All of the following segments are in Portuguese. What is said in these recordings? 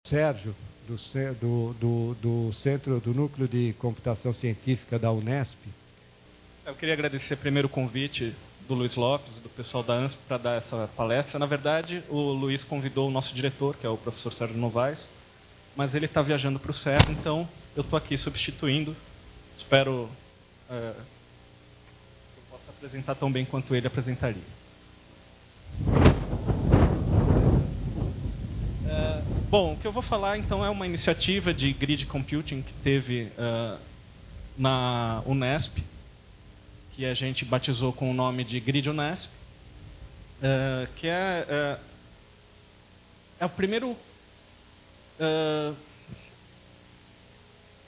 Sérgio, do Centro do Núcleo de Computação Científica da Unesp. Eu queria agradecer primeiro o convite do Luiz Lopes, do pessoal da ANSP, para dar essa palestra. Na verdade, o Luiz convidou o nosso diretor, que é o professor Sérgio Novaes, mas ele está viajando para o CERN, então eu estou aqui substituindo. Espero que eu possa apresentar tão bem quanto ele apresentaria. Bom, o que eu vou falar, então, é uma iniciativa de grid computing que teve na Unesp, que a gente batizou com o nome de Grid Unesp, que é o primeiro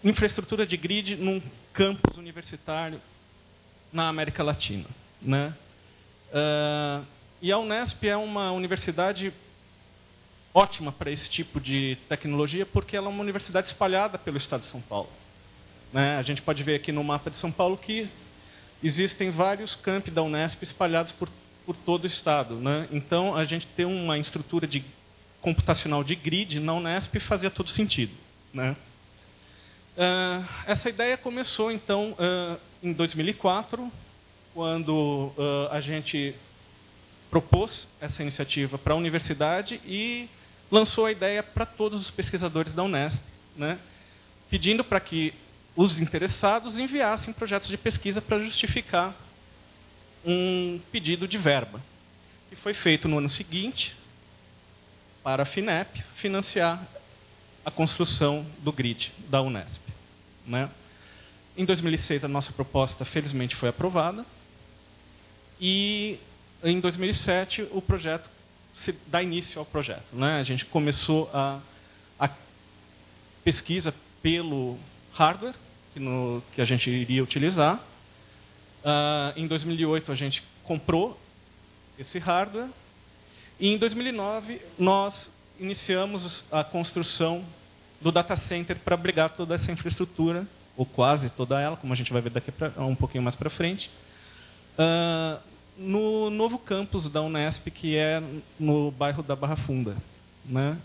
infraestrutura de grid num campus universitário na América Latina, né? E a Unesp é uma universidade ótima para esse tipo de tecnologia, porque ela é uma universidade espalhada pelo estado de São Paulo, né? A gente pode ver aqui no mapa de São Paulo que existem vários campi da Unesp espalhados por todo o estado, né? Então, a gente ter uma estrutura computacional de grid na Unesp fazia todo sentido, né? Essa ideia começou, então, em 2004, quando a gente propôs essa iniciativa para a universidade e lançou a ideia para todos os pesquisadores da Unesp, né? Pedindo para que os interessados enviassem projetos de pesquisa para justificar um pedido de verba. E foi feito no ano seguinte para a FINEP financiar a construção do grid da Unesp, né? Em 2006, a nossa proposta, felizmente, foi aprovada. E, em 2007, o projeto se dá início ao projeto, né? A gente começou a pesquisa pelo hardware que a gente iria utilizar. Em 2008, a gente comprou esse hardware. E, em 2009, nós iniciamos a construção do data center para abrigar toda essa infraestrutura, ou quase toda ela, como a gente vai ver daqui um pouquinho mais para frente, no novo campus da Unesp, que é no bairro da Barra Funda, né?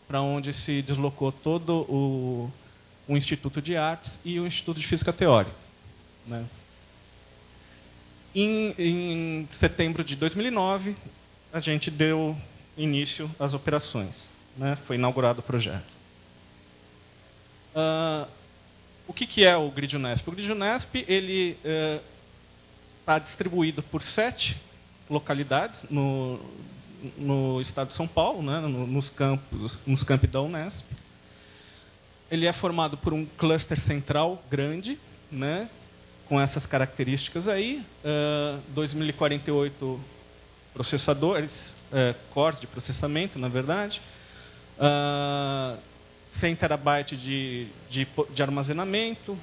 Para onde se deslocou todo o Instituto de Artes e o Instituto de Física Teórica, né? Em setembro de 2009, a gente deu início às operações, né? Foi inaugurado o projeto. O que é o Grid Unesp? O Grid Unesp ele está distribuído por 7 localidades no estado de São Paulo, né? nos campi da Unesp. Ele é formado por um cluster central grande, né? Com essas características aí, 2.048 processadores, cores de processamento, na verdade, 100 terabytes de armazenamento,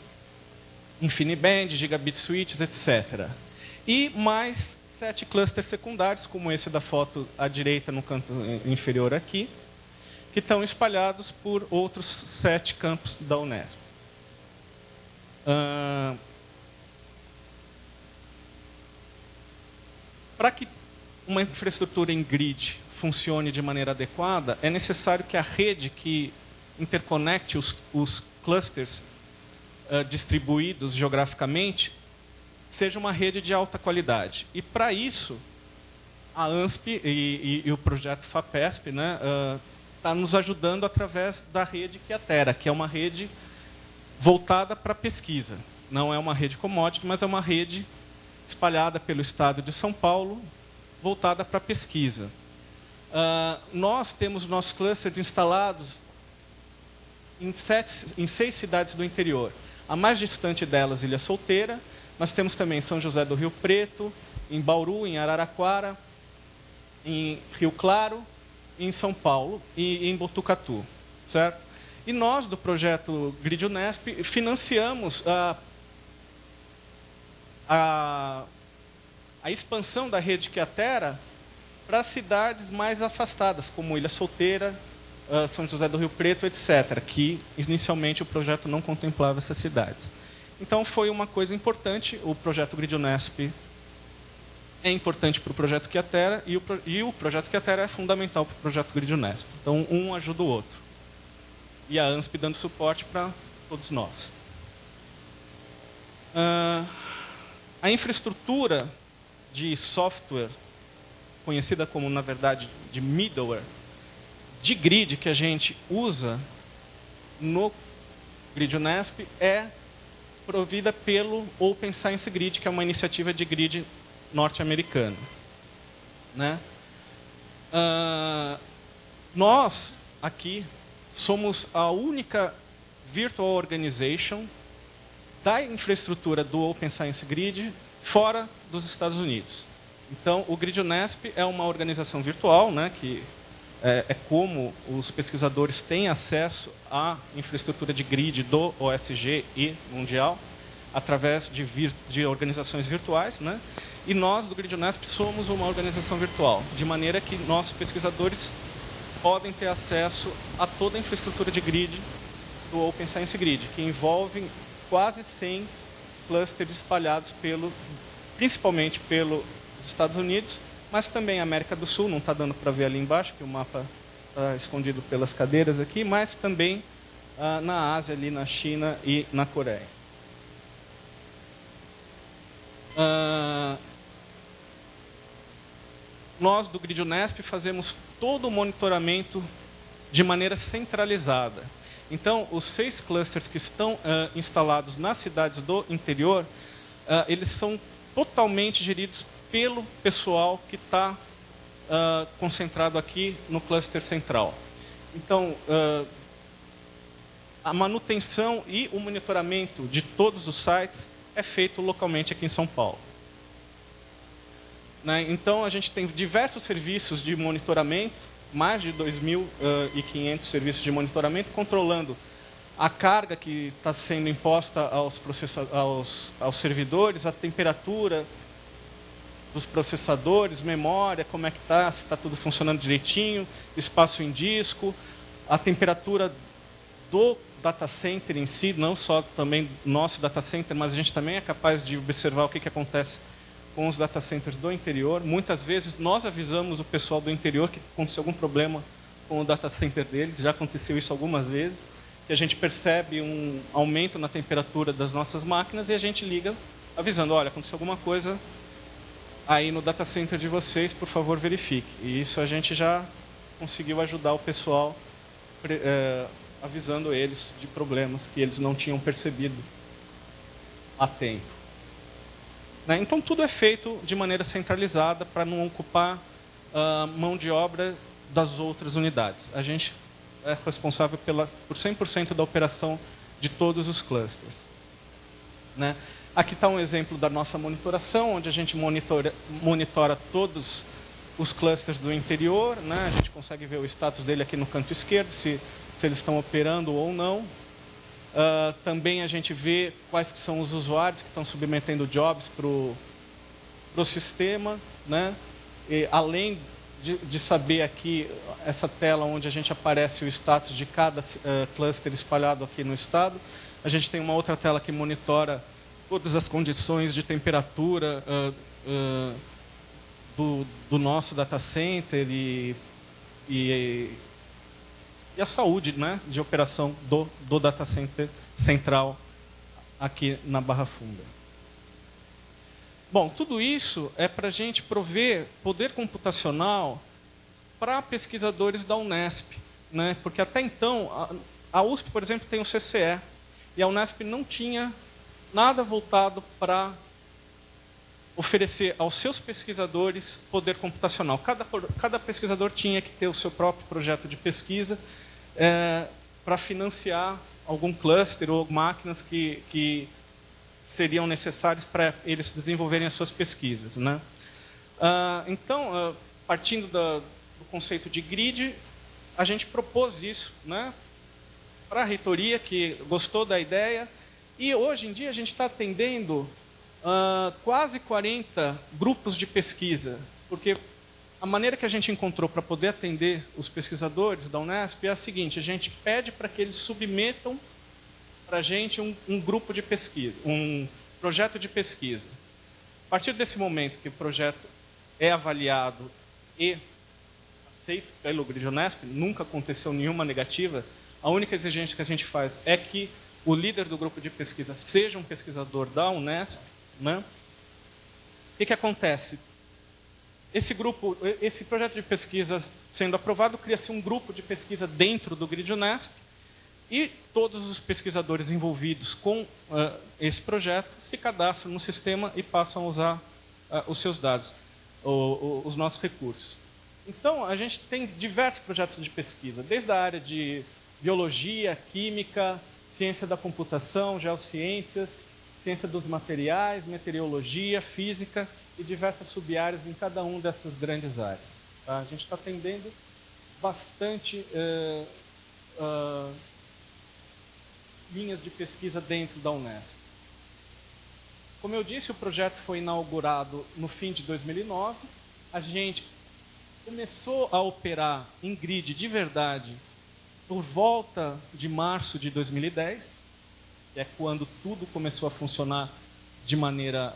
InfiniBand, Gigabit Switches, etc. E mais 7 clusters secundários, como esse da foto à direita no canto inferior aqui, que estão espalhados por outros 7 campos da Unesp. Para que uma infraestrutura em grid funcione de maneira adequada, é necessário que a rede que interconecte os clusters distribuídos geograficamente seja uma rede de alta qualidade. E, para isso, a ANSP e o projeto FAPESP, né, está nos ajudando através da rede Quiatera, que é uma rede voltada para a pesquisa. Não é uma rede commodity, mas é uma rede espalhada pelo estado de São Paulo, voltada para a pesquisa. Nós temos nossos clusters instalados em 6 cidades do interior. A mais distante delas, Ilha Solteira. Nós temos também São José do Rio Preto, em Bauru, em Araraquara, em Rio Claro, em São Paulo e em Botucatu, certo? E nós, do projeto Grid Unesp, financiamos a expansão da rede Quiatera para cidades mais afastadas, como Ilha Solteira, São José do Rio Preto, etc., que inicialmente o projeto não contemplava essas cidades. Então, foi uma coisa importante. O projeto Grid Unesp é importante para o projeto Quiatera e o projeto Quiatera é fundamental para o projeto Grid Unesp. Então, um ajuda o outro. e a ANSP dando suporte para todos nós. A infraestrutura de software, conhecida como, na verdade, de middleware, de grid que a gente usa no Grid Unesp é provida pelo Open Science Grid, que é uma iniciativa de grid norte-americana, né? Nós, aqui, somos a única virtual organization da infraestrutura do Open Science Grid fora dos Estados Unidos. Então, o Grid Unesp é uma organização virtual, né, que é como os pesquisadores têm acesso à infraestrutura de grid do OSG e mundial, através de organizações virtuais, né? E nós, do Grid Unesp, somos uma organização virtual, de maneira que nossos pesquisadores podem ter acesso a toda a infraestrutura de grid do Open Science Grid, que envolve quase 100 clusters espalhados principalmente pelos Estados Unidos, mas também a América do Sul, não está dando para ver ali embaixo, que o mapa está escondido pelas cadeiras aqui, mas também na Ásia, ali na China e na Coreia. Nós, do Grid Unesp, fazemos todo o monitoramento de maneira centralizada. Então, os 6 clusters que estão instalados nas cidades do interior, eles são totalmente geridos pelo pessoal que está concentrado aqui no cluster central. Então, a manutenção e o monitoramento de todos os sites é feito localmente aqui em São Paulo. Né? Então, a gente tem diversos serviços de monitoramento, mais de 2.500 serviços de monitoramento, controlando a carga que está sendo imposta aos servidores, a temperatura dos processadores, memória, como é que está, se está tudo funcionando direitinho, espaço em disco, a temperatura do data center em si, não só também nosso data center, mas a gente também é capaz de observar o que acontece com os data centers do interior. Muitas vezes nós avisamos o pessoal do interior que aconteceu algum problema com o data center deles, já aconteceu isso algumas vezes, que a gente percebe um aumento na temperatura das nossas máquinas e a gente liga avisando, olha, aconteceu alguma coisa aí no data center de vocês, por favor verifique. E isso a gente já conseguiu ajudar o pessoal avisando eles de problemas que eles não tinham percebido a tempo. Né? Então, tudo é feito de maneira centralizada para não ocupar mão de obra das outras unidades. A gente é responsável por 100% da operação de todos os clusters. Né? Aqui está um exemplo da nossa monitoração, onde a gente monitora todos os clusters do interior. Né? A gente consegue ver o status dele aqui no canto esquerdo, se eles estão operando ou não. Também a gente vê quais que são os usuários que estão submetendo jobs para o sistema, né? E, além de saber aqui essa tela onde a gente aparece o status de cada cluster espalhado aqui no estado, a gente tem uma outra tela que monitora todas as condições de temperatura do nosso data center e a saúde, né, de operação do data center central aqui na Barra Funda. Bom, tudo isso é para a gente prover poder computacional para pesquisadores da Unesp, né? Porque até então, a USP, por exemplo, tem o CCE, e a Unesp não tinha nada voltado para oferecer aos seus pesquisadores poder computacional. Cada pesquisador tinha que ter o seu próprio projeto de pesquisa para financiar algum cluster ou máquinas que seriam necessárias para eles desenvolverem as suas pesquisas. Né? Então, partindo do conceito de grid, a gente propôs isso, né, para a reitoria, que gostou da ideia, e hoje em dia a gente está atendendo quase 40 grupos de pesquisa, porque a maneira que a gente encontrou para poder atender os pesquisadores da Unesp é a seguinte: a gente pede para que eles submetam para a gente um grupo de pesquisa, um projeto de pesquisa. A partir desse momento que o projeto é avaliado e aceito pelo Grid Unesp, nunca aconteceu nenhuma negativa, A única exigência que a gente faz é que o líder do grupo de pesquisa seja um pesquisador da Unesp, né? O que acontece? Esse projeto de pesquisa sendo aprovado, cria-se um grupo de pesquisa dentro do GRID Unesp, e todos os pesquisadores envolvidos com esse projeto se cadastram no sistema e passam a usar os seus dados, os nossos recursos. Então, a gente tem diversos projetos de pesquisa, desde a área de biologia, química, ciência da computação, geociências, ciência dos materiais, meteorologia, física e diversas sub-áreas em cada uma dessas grandes áreas. Tá? A gente está atendendo bastante linhas de pesquisa dentro da Unesp. Como eu disse, o projeto foi inaugurado no fim de 2009. A gente começou a operar em grid de verdade por volta de março de 2010, que é quando tudo começou a funcionar de maneira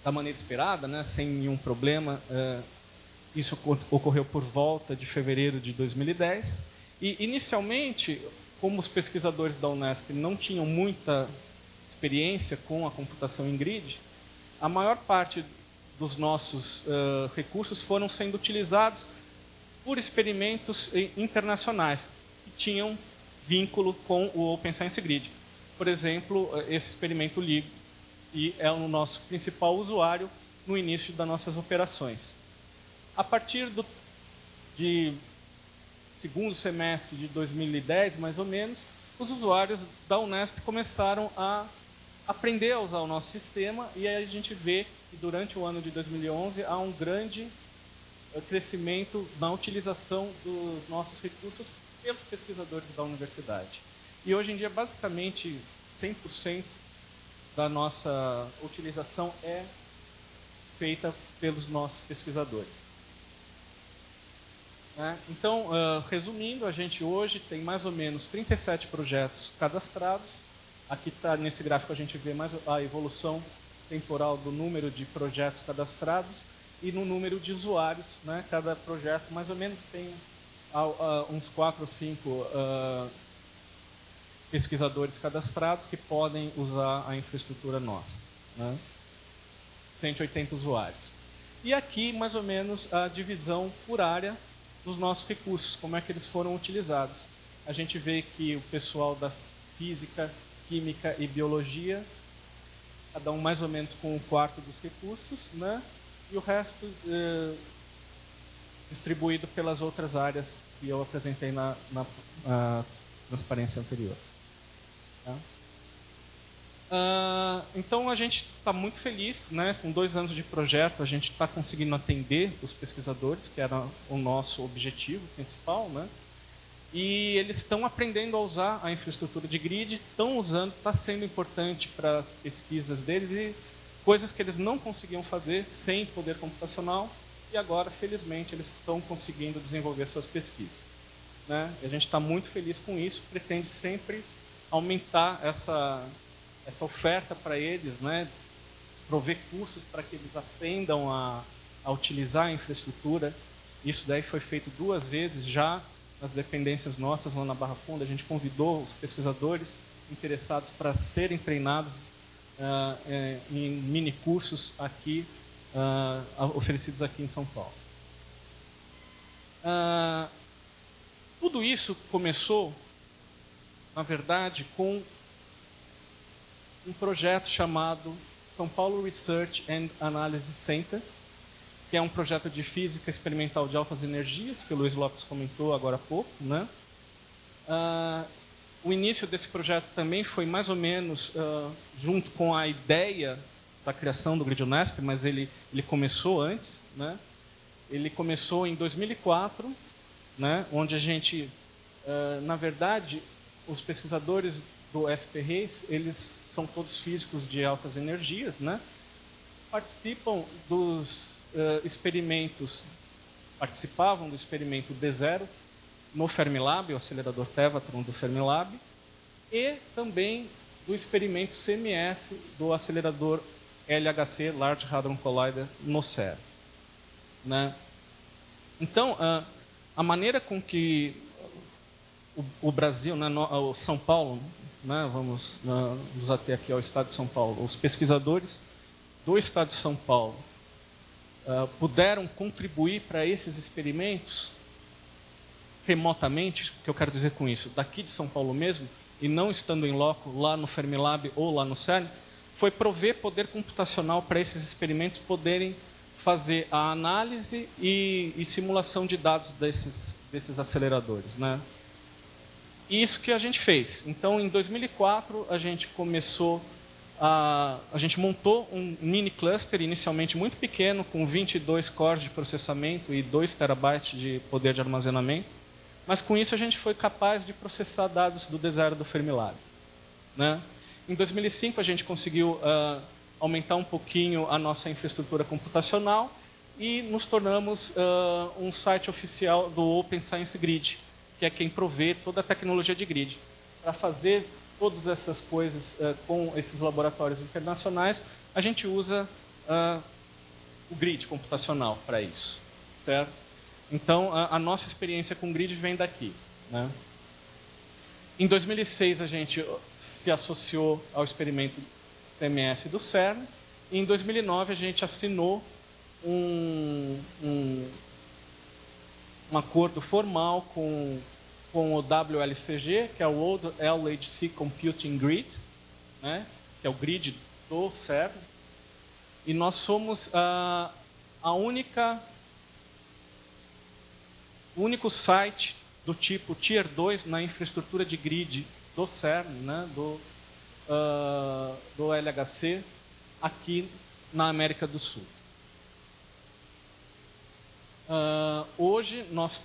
da maneira esperada, né, sem nenhum problema. Isso ocorreu por volta de fevereiro de 2010. E, inicialmente, como os pesquisadores da Unesp não tinham muita experiência com a computação em grid, a maior parte dos nossos recursos foram sendo utilizados por experimentos internacionais que tinham vínculo com o Open Science Grid. Por exemplo, esse experimento LIGO, e é o nosso principal usuário no início das nossas operações. A partir do segundo semestre de 2010, mais ou menos, os usuários da Unesp começaram a aprender a usar o nosso sistema, e aí a gente vê que durante o ano de 2011 há um grande crescimento na utilização dos nossos recursos pelos pesquisadores da universidade. E hoje em dia, basicamente, 100% da nossa utilização é feita pelos nossos pesquisadores. Então, resumindo, a gente hoje tem mais ou menos 37 projetos cadastrados. Aqui está, nesse gráfico, a gente vê mais a evolução temporal do número de projetos cadastrados e no número de usuários. Né? Cada projeto, mais ou menos, tem uns 4 ou 5 pesquisadores cadastrados que podem usar a infraestrutura nossa. Né? 180 usuários. E aqui, mais ou menos, a divisão por área dos nossos recursos, como é que eles foram utilizados. A gente vê que o pessoal da física, química e biologia, cada um mais ou menos com 1/4 dos recursos, né? E o resto distribuído pelas outras áreas que eu apresentei na transparência anterior. Tá? Então a gente está muito feliz, né? Com 2 anos de projeto, a gente está conseguindo atender os pesquisadores, que era o nosso objetivo principal, né? E eles estão aprendendo a usar a infraestrutura de grid, estão usando, está sendo importante para as pesquisas deles e coisas que eles não conseguiam fazer sem poder computacional, e agora, felizmente, eles estão conseguindo desenvolver suas pesquisas. Né? E a gente está muito feliz com isso, pretende sempre aumentar essa oferta para eles, né? Prover cursos para que eles aprendam a utilizar a infraestrutura. Isso daí foi feito 2 vezes já nas dependências nossas lá na Barra Funda. A gente convidou os pesquisadores interessados para serem treinados em mini cursos aqui, oferecidos aqui em São Paulo. Tudo isso começou, na verdade, com um projeto chamado São Paulo Research and Analysis Center, que é um projeto de física experimental de altas energias, que o Luiz Lopes comentou agora há pouco. Né? O início desse projeto também foi mais ou menos junto com a ideia da criação do GRID Unesp, mas ele começou antes. Né? Ele começou em 2004, né? Onde a gente, na verdade, os pesquisadores do SP Reis, eles são todos físicos de altas energias, né? Participam dos participavam do experimento D0 no Fermilab, o acelerador Tevatron do Fermilab, e também do experimento CMS do acelerador LHC, Large Hadron Collider, no CERN. Né? Então, a maneira com que o Brasil, né, o São Paulo, né, vamos nos ater aqui ao Estado de São Paulo, os pesquisadores do Estado de São Paulo puderam contribuir para esses experimentos remotamente, o que eu quero dizer com isso, daqui de São Paulo mesmo, e não estando em loco lá no Fermilab ou lá no CERN, foi prover poder computacional para esses experimentos poderem fazer a análise e simulação de dados desses aceleradores, né? E isso que a gente fez. Então, em 2004, a gente começou a gente montou um mini cluster, inicialmente muito pequeno, com 22 cores de processamento e 2 terabytes de poder de armazenamento. Mas com isso a gente foi capaz de processar dados do deserto do Fermilab, né? Em 2005 a gente conseguiu aumentar um pouquinho a nossa infraestrutura computacional e nos tornamos um site oficial do Open Science Grid, que é quem provê toda a tecnologia de grid. Para fazer todas essas coisas com esses laboratórios internacionais, a gente usa o grid computacional para isso, certo? Então, a nossa experiência com grid vem daqui, né? Em 2006, a gente se associou ao experimento TMS do CERN. E em 2009, a gente assinou um acordo formal com o WLCG, que é o World LHC Computing Grid, né, que é o grid do CERN. E nós somos o único site do tipo Tier 2 na infraestrutura de grid do CERN, né, do LHC, aqui na América do Sul. Hoje nós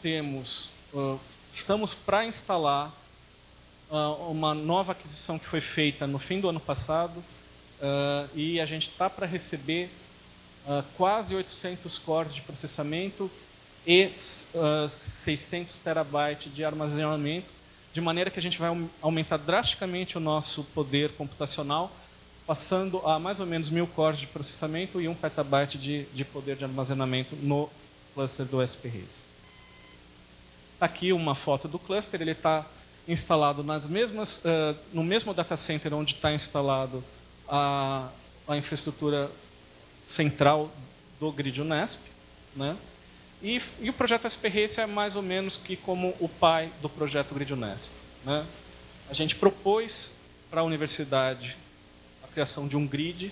estamos para instalar uma nova aquisição que foi feita no fim do ano passado, e a gente está para receber quase 800 cores de processamento e 600 terabytes de armazenamento, de maneira que a gente vai aumentar drasticamente o nosso poder computacional, passando a mais ou menos 1000 cores de processamento e 1 petabyte de poder de armazenamento no cluster do SP Reis. Aqui uma foto do cluster, ele está instalado no mesmo data center onde está instalado a infraestrutura central do grid Unesp, né? E o projeto SP Reis é mais ou menos que como o pai do projeto Grid Unesp, né? A gente propôs para a universidade a criação de um grid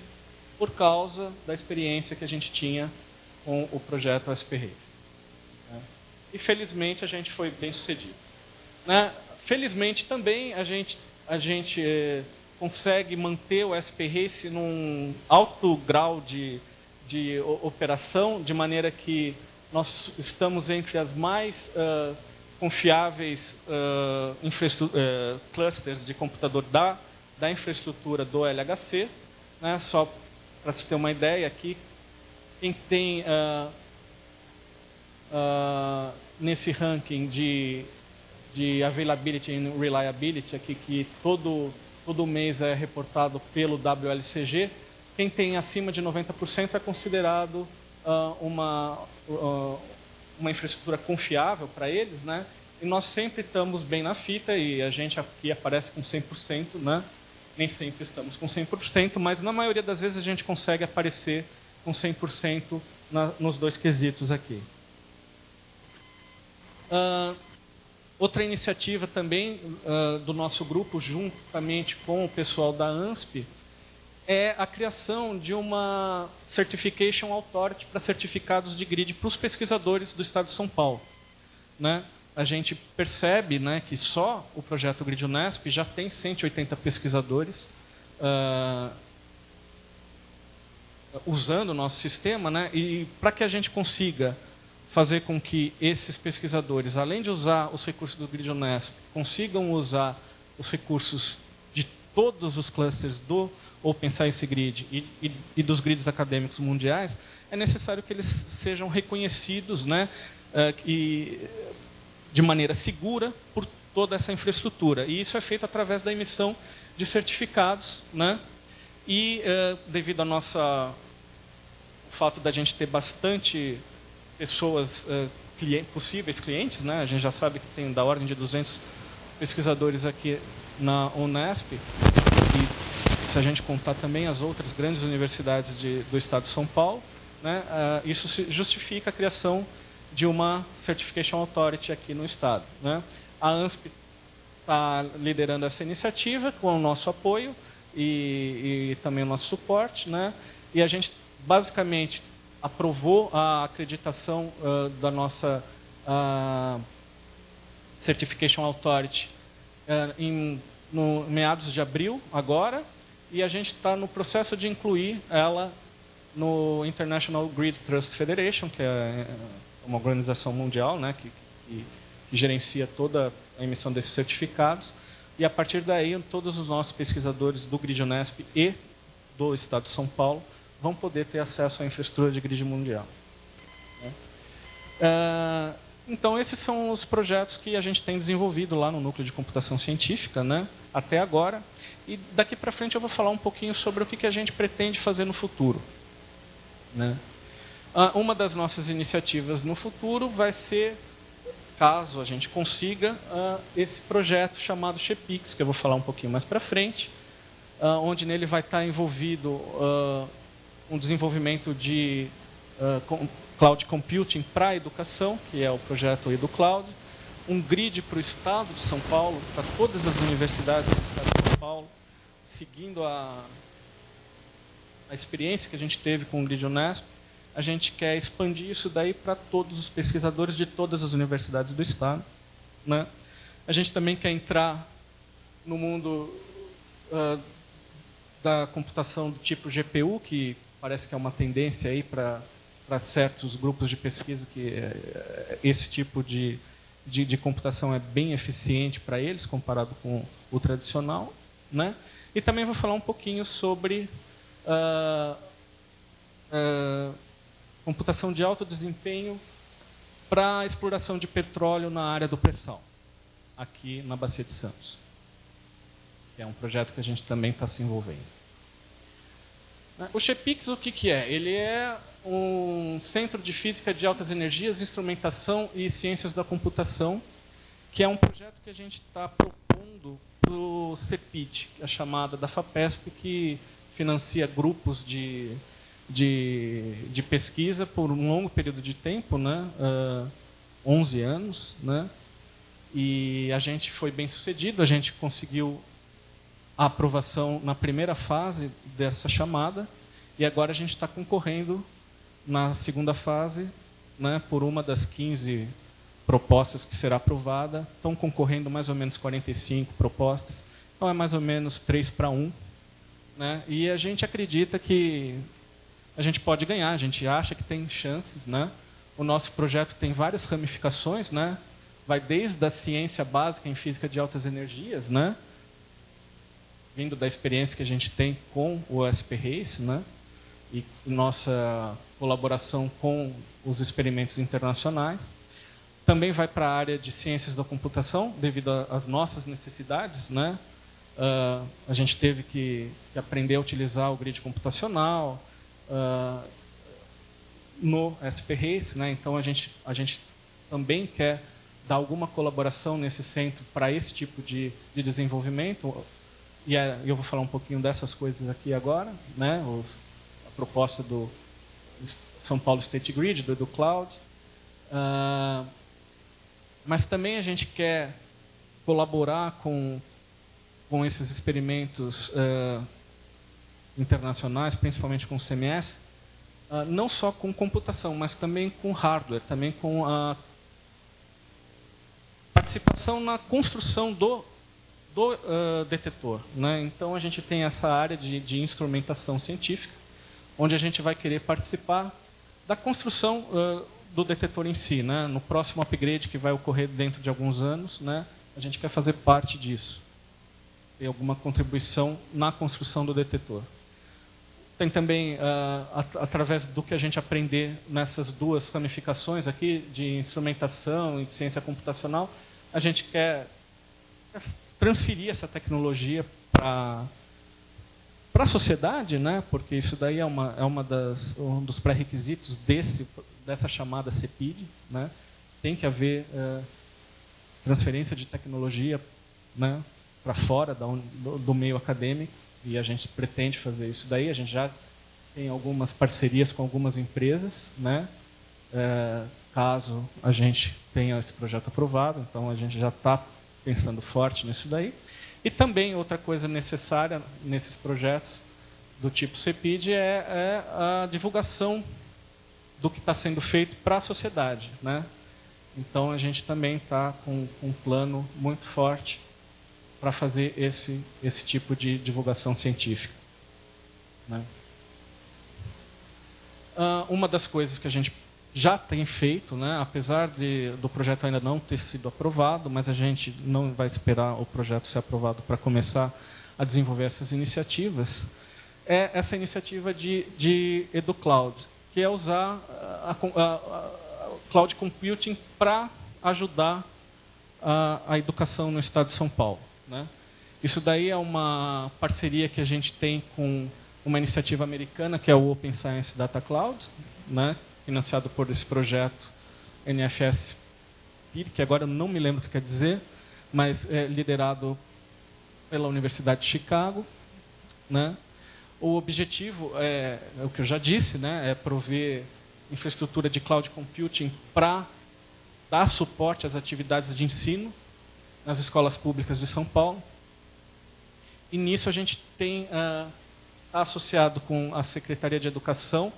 por causa da experiência que a gente tinha com o projeto SP Reis, né? E felizmente a gente foi bem sucedido, né? Felizmente também a gente consegue manter o SP Reis num alto grau de operação, de maneira que nós estamos entre as mais confiáveis clusters de computador da infraestrutura do LHC, né? Só para você ter uma ideia aqui, quem tem nesse ranking de availability and reliability, aqui que todo mês é reportado pelo WLCG, quem tem acima de 90% é considerado uma infraestrutura confiável para eles, né? E nós sempre estamos bem na fita, e a gente aqui aparece com 100%, né? Nem sempre estamos com 100%, mas na maioria das vezes a gente consegue aparecer com 100% nos dois quesitos aqui. Outra iniciativa também do nosso grupo, juntamente com o pessoal da ANSP, é a criação de uma Certification Authority para certificados de grid para os pesquisadores do Estado de São Paulo, né? A gente percebe, né, que só o projeto Grid Unesp já tem 180 pesquisadores usando o nosso sistema, né? E para que a gente consiga fazer com que esses pesquisadores, além de usar os recursos do Grid Unesp, consigam usar os recursos de todos os clusters do Open Science Grid e dos grids acadêmicos mundiais, é necessário que eles sejam reconhecidos, né, de maneira segura por toda essa infraestrutura. E isso é feito através da emissão de certificados, né? E devido ao fato da gente ter bastante pessoas possíveis clientes, né? A gente já sabe que tem da ordem de 200 pesquisadores aqui na Unesp, e se a gente contar também as outras grandes universidades do estado de São Paulo, né? Isso justifica a criação de uma Certification Authority aqui no estado, né? A ANSP está liderando essa iniciativa com o nosso apoio e também o nosso suporte, né? E a gente basicamente aprovou a acreditação da nossa Certification Authority no meados de abril agora, e a gente está no processo de incluir ela no International Grid Trust Federation, que é uma organização mundial, né, que gerencia toda a emissão desses certificados, e a partir daí todos os nossos pesquisadores do Grid Unesp e do estado de São Paulo vão poder ter acesso à infraestrutura de grid mundial. Então, esses são os projetos que a gente tem desenvolvido lá no Núcleo de Computação Científica, né, até agora. E daqui para frente eu vou falar um pouquinho sobre o que a gente pretende fazer no futuro, né? Uma das nossas iniciativas no futuro vai ser, caso a gente consiga, esse projeto chamado Chepix, que eu vou falar um pouquinho mais para frente, onde nele vai estar envolvido um desenvolvimento de cloud computing para a educação, que é o projeto EduCloud, um grid para o estado de São Paulo, para todas as universidades do estado de São Paulo, seguindo a experiência que a gente teve com o Grid Unesp. A gente quer expandir isso daí para todos os pesquisadores de todas as universidades do estado, né? A gente também quer entrar no mundo da computação do tipo GPU, que parece que é uma tendência aí para certos grupos de pesquisa, que esse tipo de computação é bem eficiente para eles, comparado com o tradicional, né? E também vou falar um pouquinho sobre computação de alto desempenho para exploração de petróleo na área do pré-sal, aqui na Bacia de Santos. É um projeto que a gente também está se envolvendo. O Chepix, o que é? Ele é um centro de física de altas energias, instrumentação e ciências da computação, que é um projeto que a gente está propondo para o CEPIT, a chamada da FAPESP, que financia grupos de pesquisa por um longo período de tempo, né? 11 anos, né? E a gente foi bem sucedido, a gente conseguiu a aprovação na primeira fase dessa chamada, e agora a gente está concorrendo na segunda fase, né, por uma das 15 propostas que será aprovada. Estão concorrendo mais ou menos 45 propostas, então é mais ou menos 3 para 1. Né? E a gente acredita que a gente pode ganhar, a gente acha que tem chances, né? O nosso projeto tem várias ramificações, né? Vai desde a ciência básica em física de altas energias, né? Vindo da experiência que a gente tem com o SP Race, né? E nossa colaboração com os experimentos internacionais. Também vai para a área de ciências da computação, devido às nossas necessidades, né? A gente teve que aprender a utilizar o grid computacional no SP Race, né? Então a gente também quer dar alguma colaboração nesse centro para esse tipo de desenvolvimento, e eu vou falar um pouquinho dessas coisas aqui agora, né? A proposta do São Paulo State Grid, do EduCloud, mas também a gente quer colaborar com esses experimentos internacionais, principalmente com o CMS, não só com computação, mas também com hardware, também com a participação na construção do detetor, né? Então a gente tem essa área de instrumentação científica, onde a gente vai querer participar da construção do detetor em si, né? No próximo upgrade que vai ocorrer dentro de alguns anos, né? A gente quer fazer parte disso, ter alguma contribuição na construção do detetor. Tem também, através do que a gente aprender nessas duas ramificações aqui, de instrumentação e ciência computacional, a gente quer transferir essa tecnologia para a sociedade, né? Porque isso daí é um dos pré-requisitos dessa chamada CEPID, né? tem que haver transferência de tecnologia, né, para fora do meio acadêmico, e a gente pretende fazer isso daí. A gente já tem algumas parcerias com algumas empresas, né, caso a gente tenha esse projeto aprovado. Então a gente já está pensando forte nisso daí. E também outra coisa necessária nesses projetos do tipo CEPID é a divulgação do que está sendo feito para a sociedade, né? Então a gente também está com um plano muito forte para fazer esse tipo de divulgação científica, né? Uma das coisas que a gente já tem feito, né, apesar do projeto ainda não ter sido aprovado, mas a gente não vai esperar o projeto ser aprovado para começar a desenvolver essas iniciativas, é essa iniciativa de EduCloud, que é usar a Cloud Computing para ajudar a educação no estado de São Paulo, né? Isso daí é uma parceria que a gente tem com uma iniciativa americana, que é o Open Science Data Cloud, né, financiado por esse projeto NFS, que agora eu não me lembro o que quer dizer, mas é liderado pela Universidade de Chicago, né? O objetivo é o que eu já disse, né, é prover infraestrutura de cloud computing para dar suporte às atividades de ensino nas escolas públicas de São Paulo. E nisso a gente tem associado com a Secretaria de Educação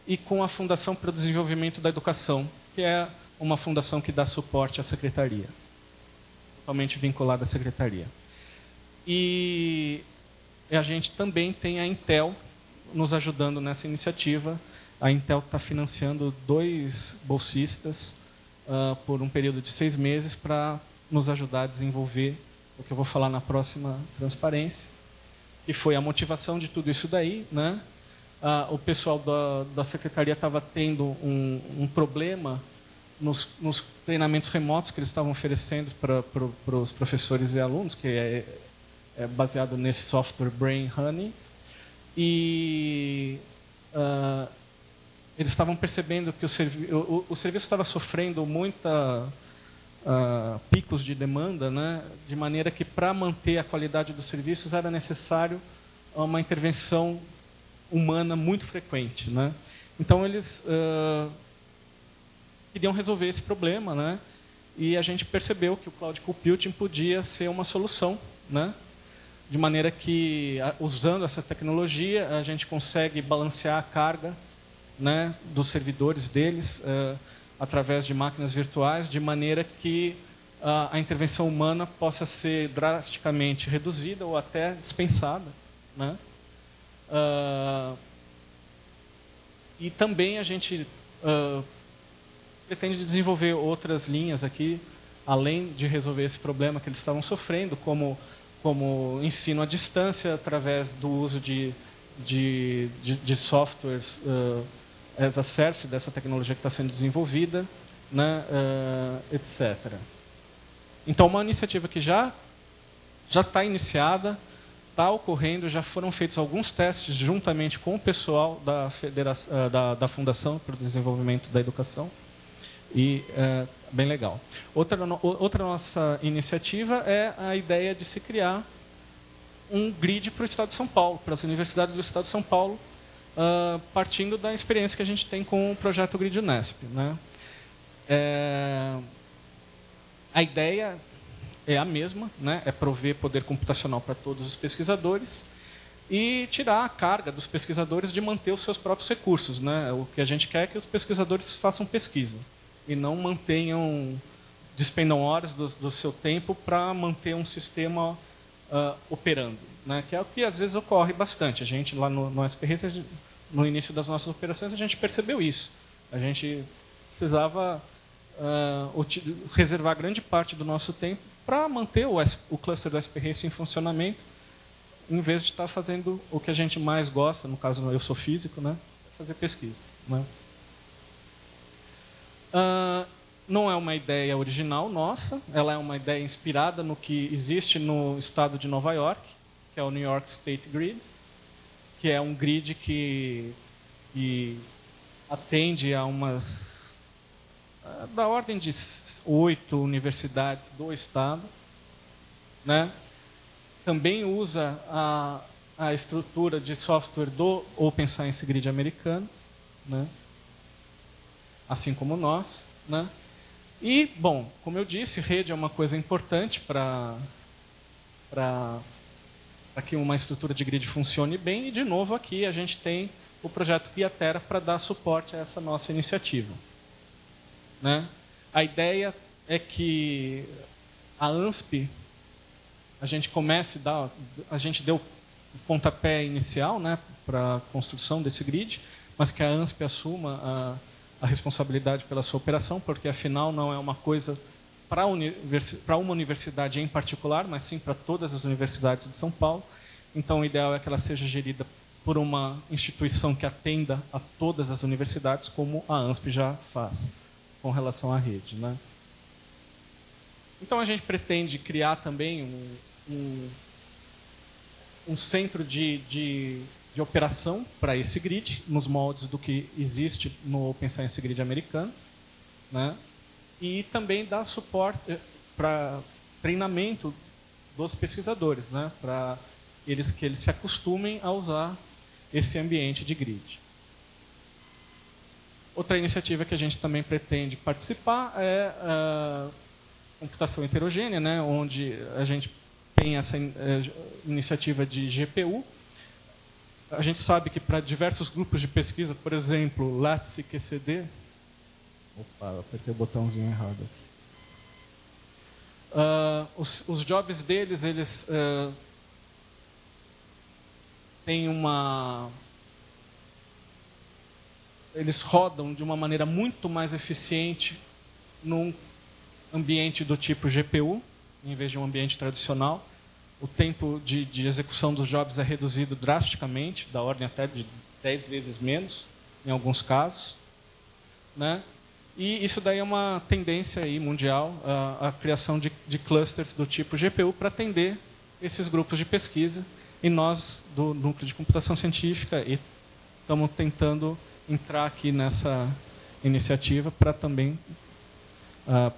e com a Fundação para o Desenvolvimento da Educação, que é uma fundação que dá suporte à Secretaria, totalmente vinculada à Secretaria. E a gente também tem a Intel nos ajudando nessa iniciativa. A Intel está financiando 2 bolsistas por um período de 6 meses para nos ajudar a desenvolver o que eu vou falar na próxima transparência, que foi a motivação de tudo isso daí, né? O pessoal da Secretaria estava tendo um problema nos treinamentos remotos que eles estavam oferecendo para os professores e alunos, que é baseado nesse software Brain Honey, e eles estavam percebendo que o serviço estava sofrendo picos de demanda, né, de maneira que, para manter a qualidade dos serviços, era necessário uma intervenção humana muito frequente, né? Então eles queriam resolver esse problema, né? E a gente percebeu que o Cloud Computing podia ser uma solução, né? De maneira que, usando essa tecnologia, a gente consegue balancear a carga, né, dos servidores deles através de máquinas virtuais, de maneira que a intervenção humana possa ser drasticamente reduzida ou até dispensada, né? E também a gente pretende desenvolver outras linhas aqui, além de resolver esse problema que eles estavam sofrendo, como ensino à distância, através do uso de softwares as a service dessa tecnologia que está sendo desenvolvida, né, etc. Então, uma iniciativa que já está iniciada, está ocorrendo, já foram feitos alguns testes juntamente com o pessoal da Fundação para o Desenvolvimento da Educação, e bem legal. Outra nossa iniciativa é a ideia de se criar um grid para o Estado de São Paulo, para as universidades do Estado de São Paulo, partindo da experiência que a gente tem com o projeto Grid Unesp, né? A ideia é a mesma, né? É prover poder computacional para todos os pesquisadores e tirar a carga dos pesquisadores de manter os seus próprios recursos, né? O que a gente quer é que os pesquisadores façam pesquisa e não despendam horas do seu tempo para manter um sistema operando, né? Que é o que às vezes ocorre bastante. A gente lá no SPREC, no início das nossas operações, a gente percebeu isso. A gente precisava reservar grande parte do nosso tempo para manter o cluster do SPREC em funcionamento, em vez de estar fazendo o que a gente mais gosta, no caso eu sou físico, né? Fazer pesquisa, né? Não é uma ideia original nossa, ela é uma ideia inspirada no que existe no estado de Nova York, que é o New York State Grid, que é um grid que atende a umas da ordem de 8 universidades do estado, né? Também usa a estrutura de software do Open Science Grid americano, né? Assim como nós, né? E, bom, como eu disse, rede é uma coisa importante para que uma estrutura de grid funcione bem. E, de novo, aqui a gente tem o projeto Piatera para dar suporte a essa nossa iniciativa, né? A ideia é que a ANSP, a gente deu o pontapé inicial, né, para a construção desse grid, mas que a ANSP assuma a responsabilidade pela sua operação, porque afinal não é uma coisa para uma universidade em particular, mas sim para todas as universidades de São Paulo. Então o ideal é que ela seja gerida por uma instituição que atenda a todas as universidades, como a ANSP já faz com relação à rede, né? Então a gente pretende criar também um centro de operação para esse grid, nos moldes do que existe no Open Science Grid americano, né? E também dar suporte para treinamento dos pesquisadores, né? Para que eles se acostumem a usar esse ambiente de grid. Outra iniciativa que a gente também pretende participar é a computação heterogênea, né? Onde a gente tem essa iniciativa de GPU. A gente sabe que para diversos grupos de pesquisa, por exemplo, Lattice QCD... Opa, apertei o botãozinho errado aqui. Os jobs deles, eles têm eles rodam de uma maneira muito mais eficiente num ambiente do tipo GPU, em vez de um ambiente tradicional. O tempo de execução dos jobs é reduzido drasticamente, da ordem até de 10 vezes menos, em alguns casos, né? E isso daí é uma tendência aí mundial, a criação de clusters do tipo GPU para atender esses grupos de pesquisa. E nós, do Núcleo de Computação Científica, estamos tentando entrar aqui nessa iniciativa para também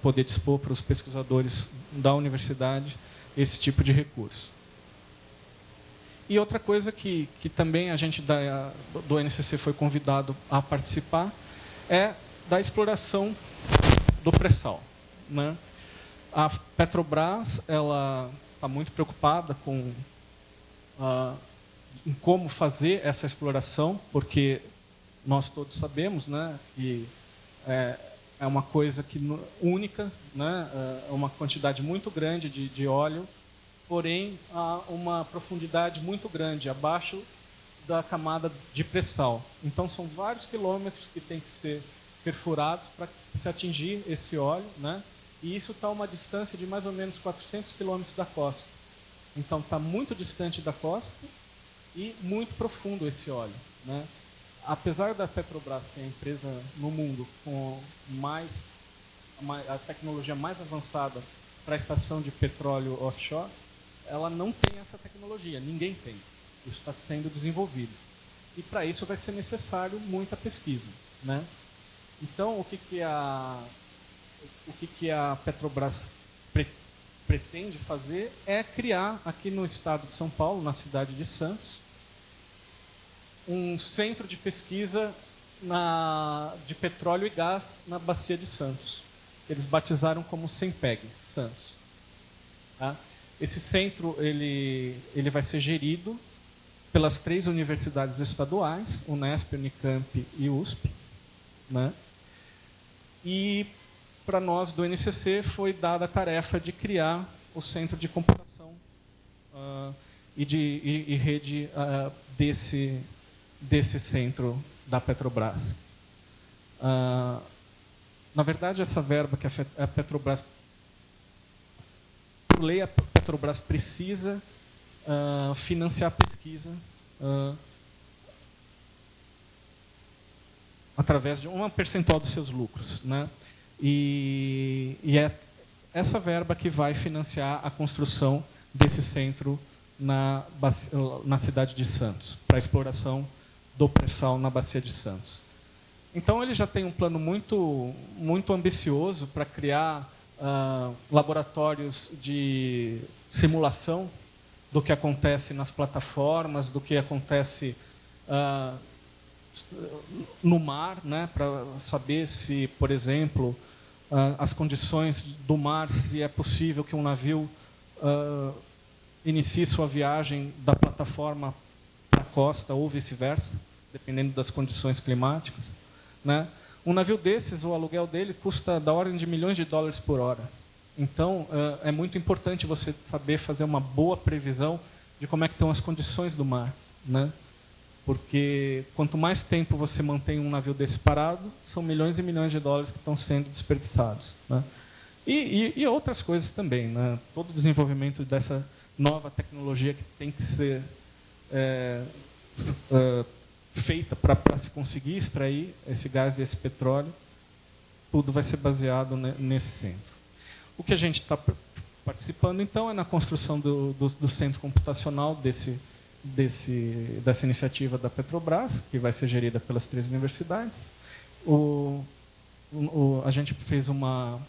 poder dispor para os pesquisadores da universidade esse tipo de recurso. E outra coisa que também a gente do NCC foi convidado a participar é da exploração do pré-sal, né? A Petrobras ela está muito preocupada em como fazer essa exploração, porque nós todos sabemos, né, que é uma coisa única, né, é uma quantidade muito grande de óleo, porém a uma profundidade muito grande, abaixo da camada de pré-sal. Então são vários quilômetros que tem que ser perfurados para se atingir esse óleo, né? E isso está a uma distância de mais ou menos 400 quilômetros da costa. Então está muito distante da costa e muito profundo esse óleo, né? Apesar da Petrobras ser a empresa no mundo com a tecnologia mais avançada para a extração de petróleo offshore, ela não tem essa tecnologia, ninguém tem. Isso está sendo desenvolvido. E para isso vai ser necessário muita pesquisa, né? Então, o que a Petrobras pretende fazer é criar aqui no estado de São Paulo, na cidade de Santos, um centro de pesquisa de petróleo e gás na Bacia de Santos. Eles batizaram como CEMPEG Santos. Tá? Esse centro ele vai ser gerido pelas 3 universidades estaduais, Unesp, Unicamp e USP, né? E para nós do NCC foi dada a tarefa de criar o centro de computação e rede desse centro da Petrobras. Na verdade, essa verba que a Petrobras, por lei, a Petrobras precisa financiar a pesquisa através de uma percentual dos seus lucros, né? E é essa verba que vai financiar a construção desse centro na cidade de Santos, para a exploração do pré-sal na Bacia de Santos. Então, ele já tem um plano muito ambicioso para criar laboratórios de simulação do que acontece nas plataformas, do que acontece no mar, né, para saber se, por exemplo, as condições do mar, se é possível que um navio inicie sua viagem da plataforma para a costa ou vice-versa, dependendo das condições climáticas, né? Um navio desses, o aluguel dele custa da ordem de milhões de dólares por hora. Então, é muito importante você saber fazer uma boa previsão de como é que estão as condições do mar, né? Porque quanto mais tempo você mantém um navio desse parado, são milhões e milhões de dólares que estão sendo desperdiçados, né? E outras coisas também, né? Todo o desenvolvimento dessa nova tecnologia que tem que ser feita para se conseguir extrair esse gás e esse petróleo, tudo vai ser baseado nesse centro. O que a gente está participando, então, é na construção do centro computacional dessa iniciativa da Petrobras, que vai ser gerida pelas 3 universidades. A gente fez uma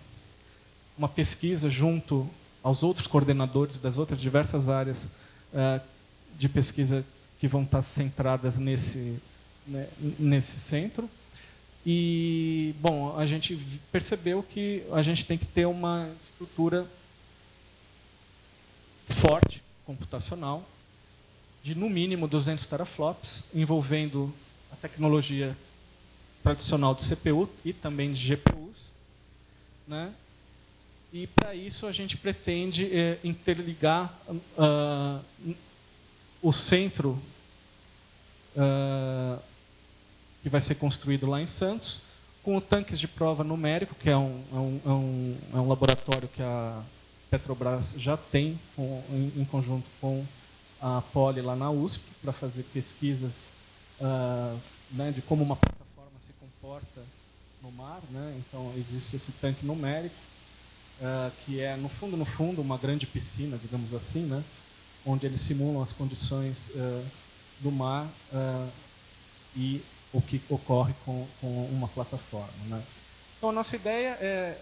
pesquisa junto aos outros coordenadores das outras diversas áreas de pesquisa que vão estar centradas nesse centro. E, bom, a gente percebeu que a gente tem que ter uma estrutura forte, computacional, de no mínimo 200 teraflops, envolvendo a tecnologia tradicional de CPU e também de GPUs, né? E, para isso, a gente pretende interligar o centro que vai ser construído lá em Santos, com tanques de prova numérico, que é um laboratório que a Petrobras já tem em conjunto com a Poli lá na USP, para fazer pesquisas né, de como uma plataforma se comporta no mar, né? Então, existe esse tanque numérico, que é, no fundo, uma grande piscina, digamos assim, né? Onde eles simulam as condições do mar e o que ocorre com uma plataforma, né? Então, a nossa ideia é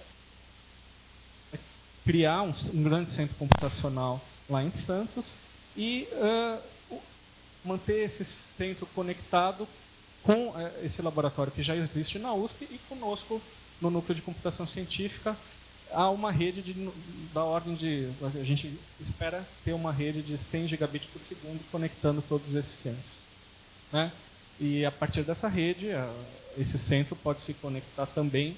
criar um grande centro computacional lá em Santos e manter esse centro conectado com esse laboratório que já existe na USP e conosco no Núcleo de Computação Científica. Há uma rede da ordem de... A gente espera ter uma rede de 100 gigabits por segundo conectando todos esses centros, né? E, a partir dessa rede, esse centro pode se conectar também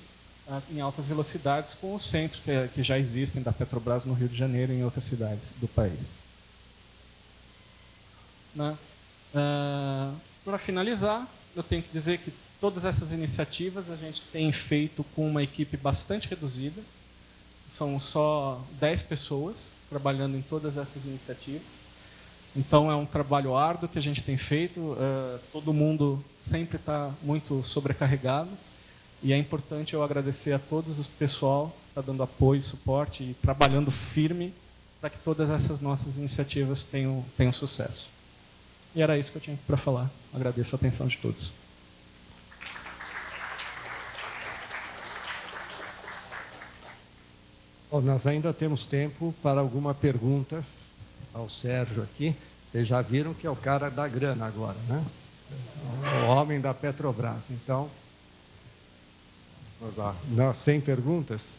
em altas velocidades com os centros que já existem da Petrobras no Rio de Janeiro e em outras cidades do país, né? Para finalizar, eu tenho que dizer que todas essas iniciativas a gente tem feito com uma equipe bastante reduzida. São só 10 pessoas trabalhando em todas essas iniciativas. Então, é um trabalho árduo que a gente tem feito. Todo mundo sempre está muito sobrecarregado. E é importante eu agradecer a todos os pessoal que está dando apoio, suporte e trabalhando firme para que todas essas nossas iniciativas tenham sucesso. E era isso que eu tinha para falar. Agradeço a atenção de todos. Bom, nós ainda temos tempo para alguma pergunta ao Sérgio aqui. Vocês já viram que é o cara da grana agora, né? O homem da Petrobras. Então, vamos lá. Não, sem perguntas?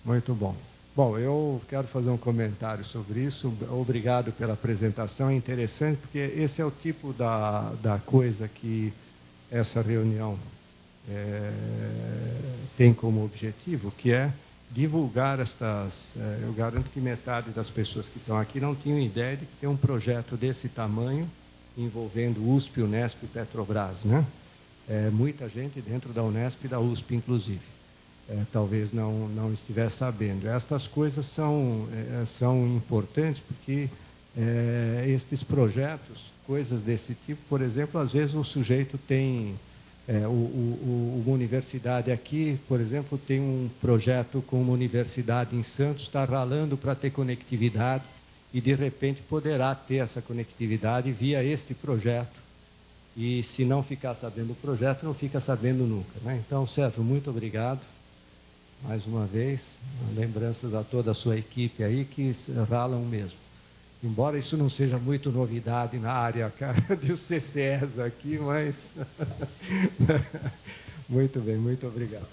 Muito bom. Bom, eu quero fazer um comentário sobre isso. Obrigado pela apresentação. É interessante porque esse é o tipo da coisa que essa reunião tem como objetivo, que é divulgar estas... eu garanto que metade das pessoas que estão aqui não tinham ideia de que tem um projeto desse tamanho envolvendo USP, Unesp e Petrobras, né? Muita gente dentro da Unesp e da USP, inclusive. Talvez não estivesse sabendo. Estas coisas são importantes porque estes projetos, coisas desse tipo, por exemplo, às vezes o sujeito tem... uma universidade aqui, por exemplo, tem um projeto com uma universidade em Santos, está ralando para ter conectividade e, de repente, poderá ter essa conectividade via este projeto e se não ficar sabendo do projeto, não fica sabendo nunca, né? Então, Sérgio, muito obrigado, mais uma vez, lembranças a toda a sua equipe aí, que ralam mesmo. Embora isso não seja muito novidade na área de CCES aqui, mas... Muito bem, muito obrigado.